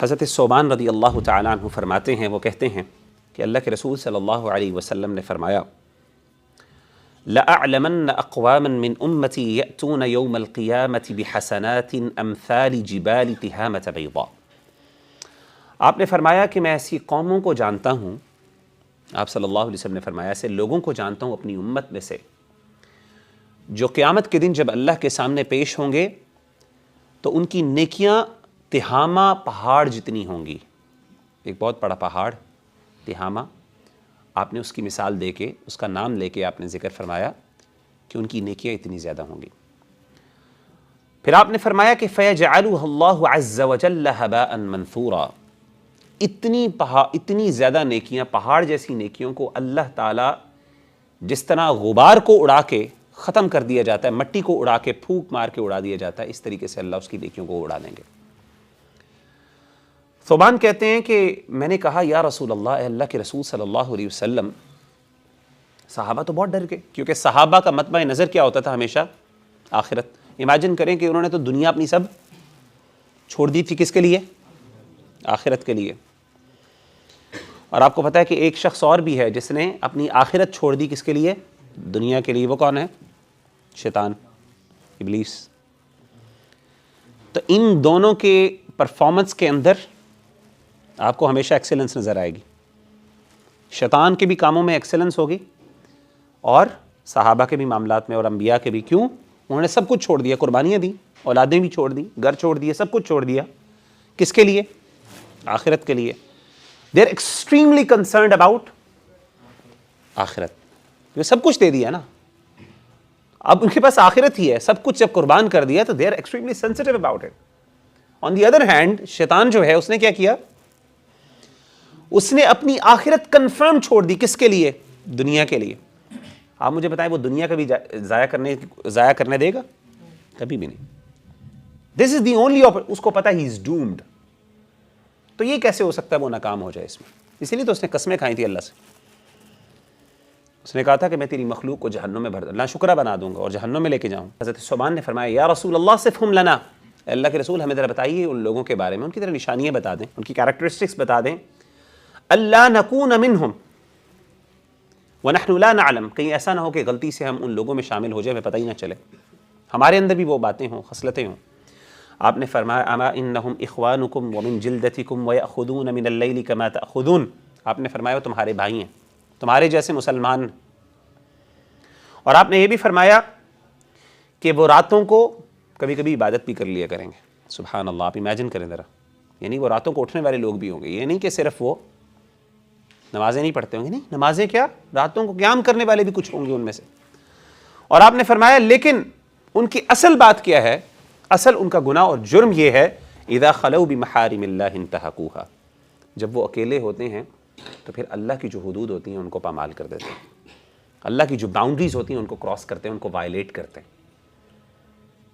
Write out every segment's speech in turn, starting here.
حضرت ثوبان رضی اللہ تعالیٰ عنہ فرماتے ہیں، وہ کہتے ہیں کہ اللہ کے رسول صلی اللہ علیہ وسلم نے فرمایا لَأَعْلَمَنَّ أَقْوَامًا مِّنْ أُمَّتِي يَأْتُونَ يَوْمَ الْقِيَامَةِ بِحَسَنَاتٍ أَمْثَالِ جِبَالِ تِهَامَةَ بَيْضَاء۔ آپ نے فرمایا کہ میں ایسی قوموں کو جانتا ہوں، آپ صلی اللہ علیہ وسلم نے فرمایا ایسے لوگوں کو جانتا ہوں اپنی امت میں سے جو قیامت کے دن جب اللہ کے سامنے پیش ہوں گے تو ان کی نیکیاں تہامہ پہاڑ جتنی ہوں گی۔ ایک بہت بڑا پہاڑ تہامہ، آپ نے اس کی مثال دے کے، اس کا نام لے کے آپ نے ذکر فرمایا کہ ان کی نیکیاں اتنی زیادہ ہوں گی۔ پھر آپ نے فرمایا کہ فَيَجْعَلُهَا اللَّهُ عَزَّ وَجَلَّ هَبَاءً مَنْثُورًا۔ اتنی زیادہ نیکیاں، پہاڑ جیسی نیکیوں کو اللہ تعالیٰ جس طرح غبار کو اڑا کے ختم کر دیا جاتا ہے، مٹی کو اڑا کے پھونک مار کے اڑا دیا جاتا ہے، اس طریقے سے اللہ اس کی نیکیوں کو اڑا دیں گے۔ ثوبان کہتے ہیں کہ میں نے کہا یا رسول اللہ، اے اللہ کے رسول صلی اللہ علیہ وسلم، صحابہ تو بہت ڈر گئے، کیونکہ صحابہ کا مطمع نظر کیا ہوتا تھا ہمیشہ؟ آخرت۔ امیجن کریں کہ انہوں نے تو دنیا اپنی سب چھوڑ دی تھی، کس کے لیے؟ آخرت کے لیے۔ اور آپ کو پتہ ہے کہ ایک شخص اور بھی ہے جس نے اپنی آخرت چھوڑ دی، کس کے لیے؟ دنیا کے لیے۔ وہ کون ہے؟ شیطان، ابلیس۔ تو ان دونوں کے پرفارمنس کے اندر آپ کو ہمیشہ ایکسیلنس نظر آئے گی۔ شیطان کے بھی کاموں میں ایکسیلنس ہوگی اور صحابہ کے بھی معاملات میں اور انبیاء کے بھی۔ کیوں؟ انہوں نے سب کچھ چھوڑ دیا، قربانیاں دی، اولادیں بھی چھوڑ دی، گھر چھوڑ دیے، سب کچھ چھوڑ دیا، کس کے لیے؟ آخرت کے لیے۔ They are extremely concerned about آخرت۔ یہ سب کچھ دے دیا نا، اب ان کے پاس آخرت ہی ہے، سب کچھ جب قربان کر دیا تو they are extremely sensitive about it. On the other hand شیطان جو ہے، اس نے کیا کیا؟ اس نے اپنی آخرت کنفرم چھوڑ دی، کس کے لیے؟ دنیا کے لیے۔ آپ مجھے بتائیں وہ دنیا کبھی ضائع کرنے دے گا؟ کبھی بھی نہیں۔ دس از دی اونلی اس کو پتا ہی از ڈومڈ۔ تو یہ کیسے ہو سکتا ہے وہ ناکام ہو جائے اس میں؟ اسی لیے تو اس نے قسمیں کھائی تھی اللہ سے۔ اس نے کہا تھا کہ میں تیری مخلوق کو جہنم میں ناشکرہ بنا دوں گا اور جہنم میں لے کے جاؤں۔ حضرت ثوبان نے فرمایا یا رسول اللہ صفہم لنا، اللہ کے رسول ہمیں ذرا بتائیے ان لوگوں کے بارے میں، ان کی ذرا نشانیاں بتا دیں، ان کی کیریکٹرسٹکس بتا دیں۔ اللہ نکون منہم ونحن لا نعلم، کہیں ایسا نہ ہو کہ غلطی سے ہم ان لوگوں میں شامل ہو جائے، ہمیں پتہ ہی نہ چلے، ہمارے اندر بھی وہ باتیں ہوں، خصلتیں ہوں۔ آپ نے فرمایا اما انہم اخوانکم ومن جلدتکم ویأخذون من اللیل کما تأخذون، آپ نے فرمایا وہ تمہارے بھائی ہیں، تمہارے جیسے مسلمان۔ اور آپ نے یہ بھی فرمایا کہ وہ راتوں کو کبھی کبھی عبادت بھی کر لیا کریں گے۔ سبحان اللہ، آپ امیجن کریں ذرا، یعنی وہ راتوں کو اٹھنے والے لوگ بھی ہوں گے، یہ نہیں کہ صرف وہ نمازیں نہیں پڑھتے ہوں گے، نہیں، نمازیں کیا، راتوں کو قیام کرنے والے بھی کچھ ہوں گے ان میں سے۔ اور آپ نے فرمایا لیکن ان کی اصل بات کیا ہے؟ اصل ان کا گناہ اور جرم یہ ہے اذا خلوا بمحارم اللہ انتہکوہا، جب وہ اکیلے ہوتے ہیں تو پھر اللہ کی جو حدود ہوتی ہیں ان کو پامال کر دیتے ہیں، اللہ کی جو باؤنڈریز ہوتی ہیں ان کو کراس کرتے ہیں، ان کو وائلیٹ کرتے ہیں۔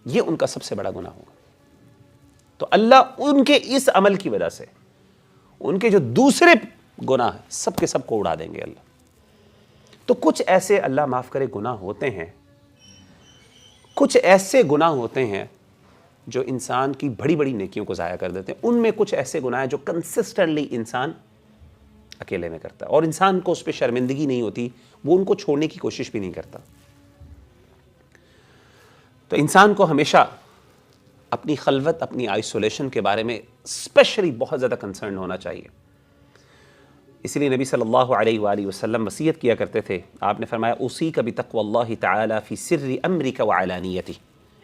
یہ ان کا سب سے بڑا گناہ ہوگا۔ تو اللہ ان کے اس عمل کی وجہ سے ان کے جو دوسرے گناہ ہیں سب کے سب کو اڑا دیں گے اللہ۔ تو کچھ ایسے اللہ معاف کرے گناہ ہوتے ہیں، کچھ ایسے گناہ ہوتے ہیں جو انسان کی بڑی بڑی نیکیوں کو ضائع کر دیتے ہیں۔ ان میں کچھ ایسے گناہ ہیں جو کنسسٹنٹلی انسان اکیلے میں کرتا ہے اور انسان کو اس پہ شرمندگی نہیں ہوتی، وہ ان کو چھوڑنے کی کوشش بھی نہیں کرتا۔ تو انسان کو ہمیشہ اپنی خلوت، اپنی آئسولیشن کے بارے میں اسپیشلی بہت زیادہ کنسرن ہونا چاہیے۔ اسی لیے نبی صلی اللہ علیہ وآلہ وسلم وصیت کیا کرتے تھے، آپ نے فرمایا اوصیک بتقوی اللہ تعالی فی سر امرک وعلانیتہ،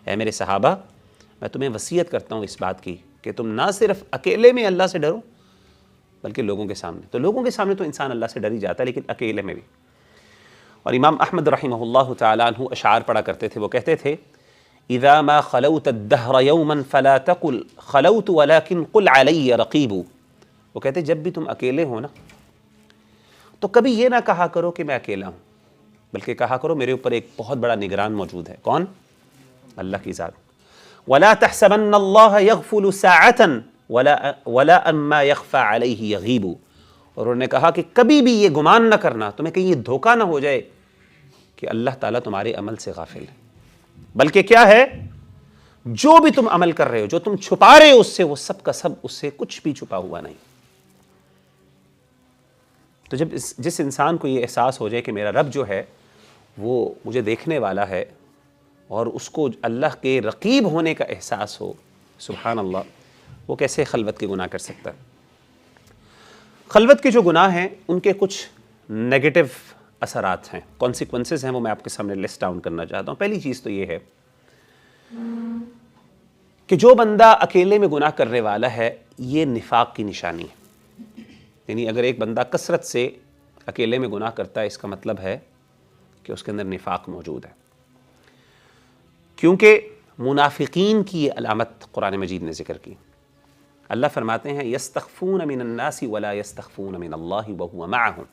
اے میرے صحابہ میں تمہیں وصیت کرتا ہوں اس بات کی کہ تم نہ صرف اکیلے میں اللہ سے ڈرو بلکہ لوگوں کے سامنے۔ تو لوگوں کے سامنے تو انسان اللہ سے ڈر ہی جاتا ہے، لیکن اکیلے میں بھی۔ اور امام احمد رحمہ اللہ تعالی عنہ اشعار پڑھا کرتے تھے، وہ کہتے تھے اذا ما خلوت الدہر یوما فلا تقل خلوت ولكن قل علی رقیب، وہ کہتے جب بھی تم اکیلے ہو نا تو کبھی یہ نہ کہا کرو کہ میں اکیلا ہوں، بلکہ کہا کرو میرے اوپر ایک بہت بڑا نگران موجود ہے۔ کون؟ اللہ کی ذات۔ ولا تحسبن اللہ یغفل ساعة ولا اما يخفى علیہ یغیب، اور انہوں نے کہا کہ کبھی بھی یہ گمان نہ کرنا، تمہیں کہیں یہ دھوکہ نہ ہو جائے کہ اللہ تعالیٰ تمہارے عمل سے غافل ہے، بلکہ کیا ہے جو بھی تم عمل کر رہے ہو، جو تم چھپا رہے ہو اس سے، وہ سب کا سب اس سے کچھ بھی چھپا ہوا نہیں۔ تو جب جس انسان کو یہ احساس ہو جائے کہ میرا رب جو ہے وہ مجھے دیکھنے والا ہے، اور اس کو اللہ کے رقیب ہونے کا احساس ہو، سبحان اللہ، وہ کیسے خلوت کے گناہ کر سکتا ہے؟ خلوت کے جو گناہ ہیں ان کے کچھ نیگیٹو اثرات ہیں، کانسیکوینسز ہیں، وہ میں آپ کے سامنے لسٹ ڈاؤن کرنا چاہتا ہوں۔ پہلی چیز تو یہ ہے کہ جو بندہ اکیلے میں گناہ کرنے والا ہے، یہ نفاق کی نشانی ہے۔ یعنی اگر ایک بندہ کثرت سے اکیلے میں گناہ کرتا ہے، اس کا مطلب ہے کہ اس کے اندر نفاق موجود ہے، کیونکہ منافقین کی یہ علامت قرآن مجید نے ذکر کی۔ اللہ فرماتے ہیں یستخفون من الناس ولا یستخفون من اللہ وهو معهم،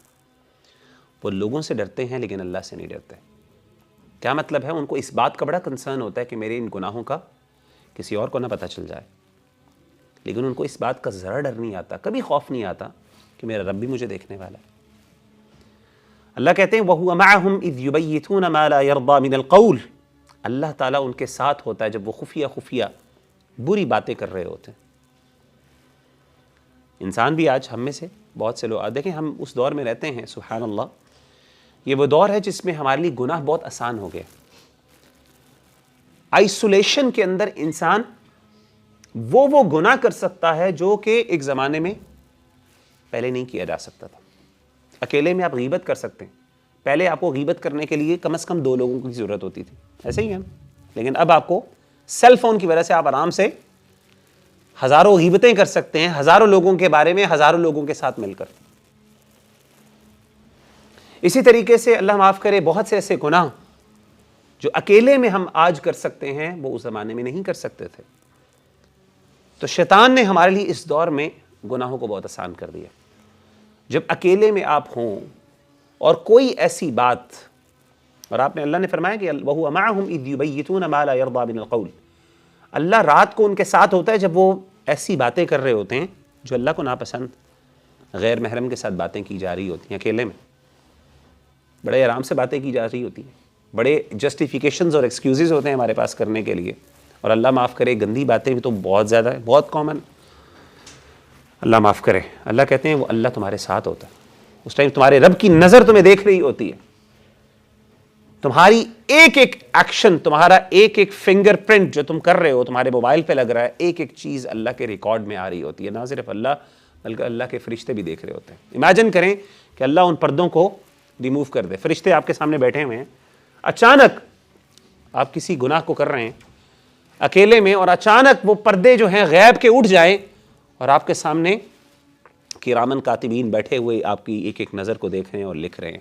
وہ لوگوں سے ڈرتے ہیں لیکن اللہ سے نہیں ڈرتے۔ کیا مطلب ہے؟ ان کو اس بات کا بڑا کنسرن ہوتا ہے کہ میرے ان گناہوں کا کسی اور کو نہ پتہ چل جائے، لیکن ان کو اس بات کا ذرا ڈر نہیں آتا، کبھی خوف نہیں آتا کہ میرا رب بھی مجھے دیکھنے والا ہے۔ اللہ کہتے ہیں وَهُوَ مَعَهُمْ إِذْ يُبَيِّتُونَ مَا لَا يَرْضَى مِنَ الْقَوْلِ، اللہ تعالیٰ ان کے ساتھ ہوتا ہے جب وہ خفیہ بری باتیں کر رہے ہوتے ہیں۔ انسان بھی آج ہم میں سے بہت سے لوگ دیکھیں، ہم اس دور میں رہتے ہیں، سبحان اللہ، یہ وہ دور ہے جس میں ہمارے لیے گناہ بہت آسان ہو گئے۔ آئسولیشن کے اندر انسان وہ گناہ کر سکتا ہے جو کہ ایک زمانے میں پہلے نہیں کیا جا سکتا تھا۔ اکیلے میں آپ غیبت کر سکتے ہیں، پہلے آپ کو غیبت کرنے کے لیے کم از کم 2 لوگوں کی ضرورت ہوتی تھی، ایسے ہی ہے، لیکن اب آپ کو سیل فون کی وجہ سے آپ آرام سے ہزاروں غیبتیں کر سکتے ہیں، ہزاروں لوگوں کے بارے میں، ہزاروں لوگوں کے ساتھ مل کر۔ اسی طریقے سے اللہ معاف کرے، بہت سے ایسے گناہ جو اکیلے میں ہم آج کر سکتے ہیں وہ اس زمانے میں نہیں کر سکتے تھے۔ تو شیطان نے ہمارے لیے اس دور میں گناہوں کو بہت آسان کر دیا۔ جب اکیلے میں آپ ہوں اور کوئی ایسی بات، اور آپ نے، اللہ نے فرمایا کہ وَهُوَ مَعَهُمْ إِذْ يُبَيِّتُونَ مَا لَا يَرْضَى مِنَ الْقَوْلِ، اللہ رات کو ان کے ساتھ ہوتا ہے جب وہ ایسی باتیں کر رہے ہوتے ہیں جو اللہ کو ناپسند، غیر محرم کے ساتھ باتیں کی جا رہی ہوتی ہیں، اکیلے میں بڑے آرام سے باتیں کی جا رہی ہوتی ہیں، بڑے جسٹیفیکیشنز اور ایکسکیوزز ہوتے ہیں ہمارے پاس کرنے کے لیے، اور اللہ معاف کرے گندی باتیں بھی تو بہت زیادہ ہے، بہت کامن، اللہ معاف کرے۔ اللہ کہتے ہیں وہ اللہ تمہارے ساتھ ہوتا ہے، اس ٹائم تمہارے رب کی نظر تمہیں دیکھ رہی ہوتی ہے، تمہاری ایک ایک ایکشن، تمہارا ایک ایک فنگر پرنٹ جو تم کر رہے ہو تمہارے موبائل پہ لگ رہا ہے، ایک ایک چیز اللہ کے ریکارڈ میں آ رہی ہوتی ہے۔ نہ صرف اللہ بلکہ اللہ کے فرشتے بھی دیکھ رہے ہوتے ہیں۔ امیجن کریں کہ اللہ ان پردوں کو ریموو کر دے، فرشتے آپ کے سامنے بیٹھے ہوئے ہیں، اچانک آپ کسی گناہ کو کر رہے ہیں اکیلے میں، اور اچانک وہ پردے جو ہیں غیب کے اٹھ جائیں اور آپ کے سامنے کرامن کاتبین بیٹھے ہوئے آپ کی ایک ایک نظر کو دیکھ رہے ہیں اور لکھ رہے ہیں،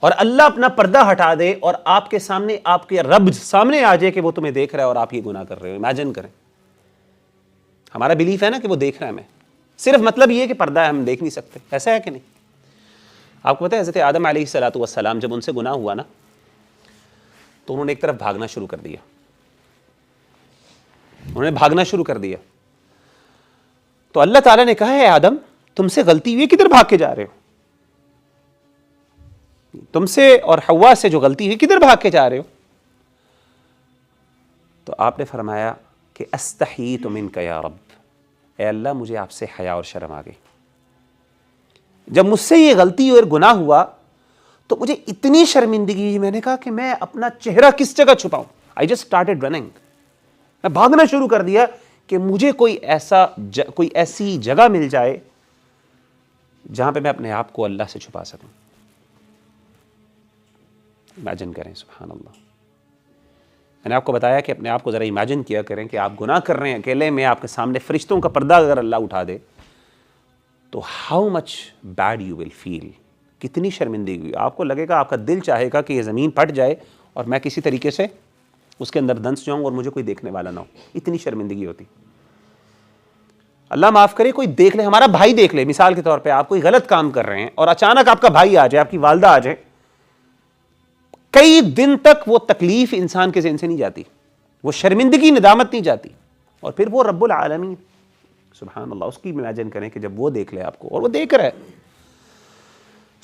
اور اللہ اپنا پردہ ہٹا دے اور آپ کے سامنے، آپ کے رب سامنے آ جائے کہ وہ تمہیں دیکھ رہا ہے اور آپ یہ گناہ کر رہے ہو۔ امیجن کریں، ہمارا بلیف ہے نا کہ وہ دیکھ رہا ہے ہمیں، صرف مطلب یہ کہ پردہ ہے، ہم دیکھ نہیں سکتے، ایسا ہے کہ نہیں؟ آپ کو پتہ ہے حضرت آدم علیہ السلام جب ان سے گناہ ہوا نا تو انہوں نے ایک طرف بھاگنا شروع کر دیا، انہوں نے بھاگنا شروع کر دیا، تو اللہ تعالیٰ نے کہا ہے آدم تم سے غلطی ہوئی، کدھر بھاگ کے جا رہے ہو؟ تم سے اور حوا سے جو غلطی ہوئی کدھر بھاگ کے جا رہے ہو؟ تو آپ نے فرمایا کہ استحییت منک یا رب، اے اللہ مجھے آپ سے حیا اور شرم آ گئی، جب مجھ سے یہ غلطی اور گناہ ہوا تو مجھے اتنی شرمندگی ہوئی، میں نے کہا کہ میں اپنا چہرہ کس جگہ چھپاؤں، I just started running، میں بھاگنا شروع کر دیا کہ مجھے کوئی ایسی جگہ مل جائے جہاں پہ میں اپنے آپ کو اللہ سے چھپا سکوں۔ امیجن کریں، سبحان اللہ، میں نے آپ کو بتایا کہ اپنے آپ کو ذرا امیجن کیا کریں کہ آپ گناہ کر رہے ہیں اکیلے میں، آپ کے سامنے فرشتوں کا پردہ اگر اللہ اٹھا دے تو how much bad you will feel, کتنی شرمندگی ہوئی، آپ کو لگے گا، آپ کا دل چاہے گا کہ یہ زمین پھٹ جائے اور میں کسی طریقے سے اس کے اندر دنس جاؤں اور مجھے کوئی دیکھنے والا نہ ہو، اتنی شرمندگی ہوتی۔ اللہ معاف کرے، کوئی دیکھ لے، ہمارا بھائی دیکھ لے، مثال کے طور پہ آپ کوئی غلط کام کر رہے ہیں اور اچانک آپ کا بھائی آ جائے، آپ کی والدہ آ جائے، کئی دن تک وہ تکلیف انسان کے ذہن سے نہیں جاتی، وہ شرمندگی، ندامت نہیں جاتی، اور پھر وہ رب العالمین سبحان اللہ، اس کی امیجن کریں کہ جب وہ دیکھ لے آپ کو، اور وہ دیکھ رہا ہے،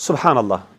سبحان اللہ۔